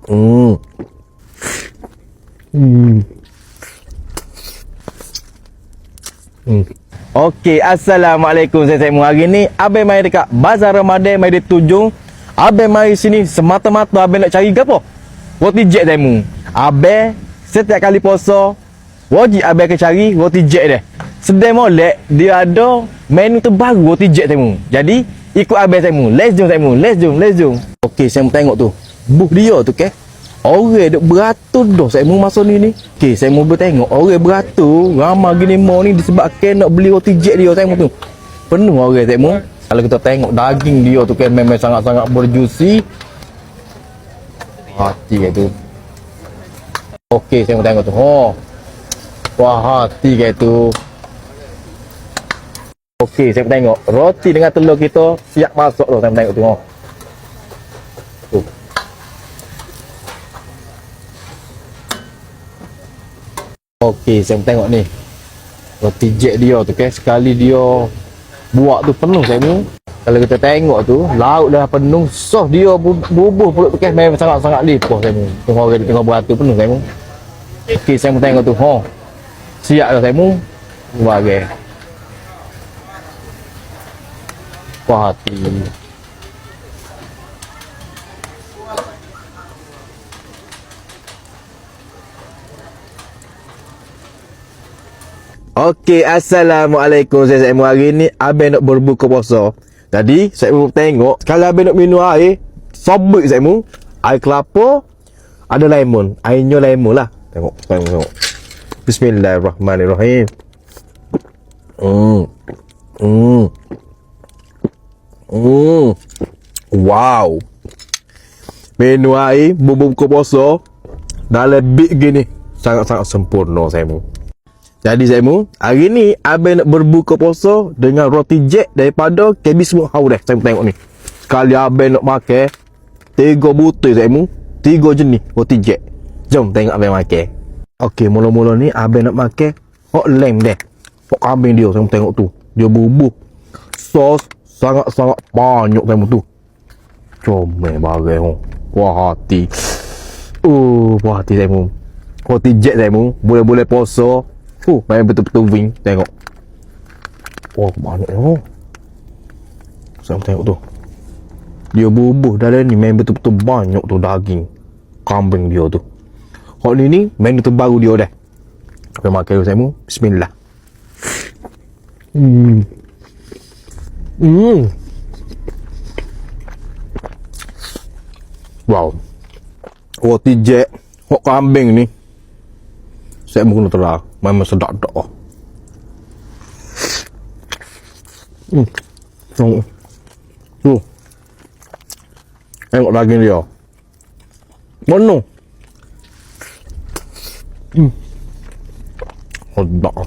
Hmm. Hmm. Hmm. Okey, Assalamualaikum saya mu. Hari ni Abang mai dekat Bazar Ramadan, mai di Tujung. Abang mai sini semata-mata abang nak cari gapo? Roti jet saya mu. Abang setiap kali puasa wajib abang akan cari roti jet dia. Sedang molek dia ada menu terbaru roti jet saya mu. Jadi ikut abang saya mu. Let's jom saya mu. Let's jom. Okey, saya mu tengok tu. Buh dia tu ke? Orang duk beratur dah saya mu masa ni. Okey, saya mu bertengok orang beratur ramai gini mau ni disebabkan nak beli roti jet dia saya mu tu. Penuh orang saya mu. Kalau kita tengok daging dia tu kan memang sangat-sangat berjuicy. Hati kayak tu. Okey, saya mu tengok tu. Oh. Wah, hati kayak tu. Okey, saya mu tengok roti dengan telur kita siap masuk dah saya mu tengok tu. Oh. Tu. Okey, saya tengok ni. Roti jet dia tu kan sekali dia buat tu penuh saya mu. Kalau kita tengok tu, lauk dah penuh, sos dia bubuh perut tu kan memang sangat-sangat lipoh saya mu. Tengok orang di tengah beratur penuh saya mu. Okey, saya mu tengok tu. Siap dah saya mu. Bagai. Wah hati. Okey, Assalamualaikum saya mu. Hari ni abang nak berbuka puasa. Jadi saya mu tengok kalau abang nak minum air sobek saya mu, air kelapa ada lemon, airnya lemon lah. Tengok. Bismillahirrahmanirrahim. Wow. Minum air berbuka puasa dalam big gini sangat-sangat sempurna saya mu. Jadi saya mu, hari ni abang nak berbuka puasa dengan roti jet daripada KB Smoke House dah. Saya mu tengok ni. Sekali abang nak makan 3 butir saya mu, 3 jenis roti jet. Jom tengok abang makan. Okey, mula-mula ni abang nak makan hot lamb dah. Hot kambing dia, saya mu tengok tu. Dia bubuh. Sos sangat-sangat banyak saya mu tu. Comel bagai ho. Wah hati. Wah hati saya mu. Roti jet saya mu, boleh-boleh puasa. Main betul-betul wing. Tengok. Wah, banyak tu. Saya tengok tu. Dia bubuh dalam ni. Main betul-betul banyak tu daging kambing dia tu. Hot ni menu terbaru dia dah. Kita makan dulu saya mu. Bismillah. Wow. Roti jet hot kambing ni saya mu kena terang. Memang sedap dah. Tengok daging dia. Penuh. Sedap.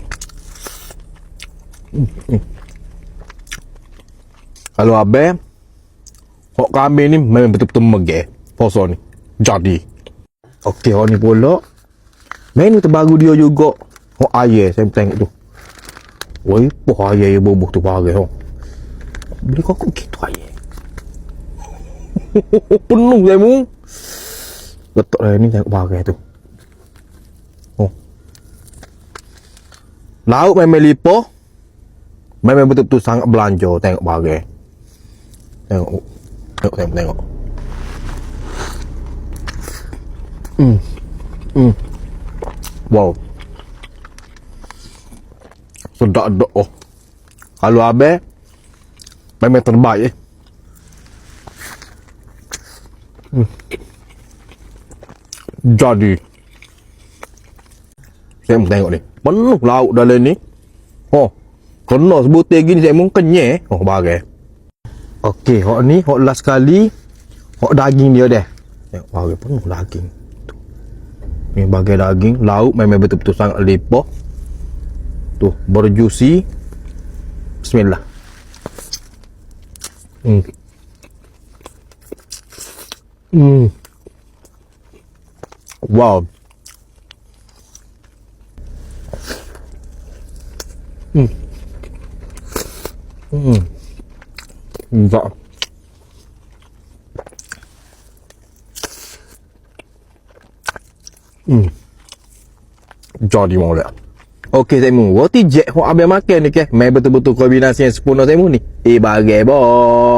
Kalau abang hok kambing ni memang betul-betul megah puasa ni. Jadi. Okey, ni pula menu terbaru dia juga. Ayam saya tengok tu. Woi, poh ayam bubuh tu bagai. Beli kok gitu ayam. Penuh saya mu. Betul lah ni tengok bagai tu. Lauk memang lipoh. Memang betul-betul sangat belanja tengok bagai. Tengok. Wow. Sedap dak. Kalau abang memang terbaik. Jadi saya mau tengok ni. Penuh lauk dalam ni. Kena sebutir gini saya mau kenyang. Bagai. Okey, hok ni hok last kali. Hok daging dia dah. Tengok bagai penuh daging. Ni bagai daging, lauk memang betul-betul sangat lipoh. Tu, berjuicy. Bismillah. Wow. Enggak. Jadi mula. Okey saya mu. Roti jet hok abang makan ni ke. Mai betul-betul kombinasi yang sempurna saya mu ni. Bagai boh.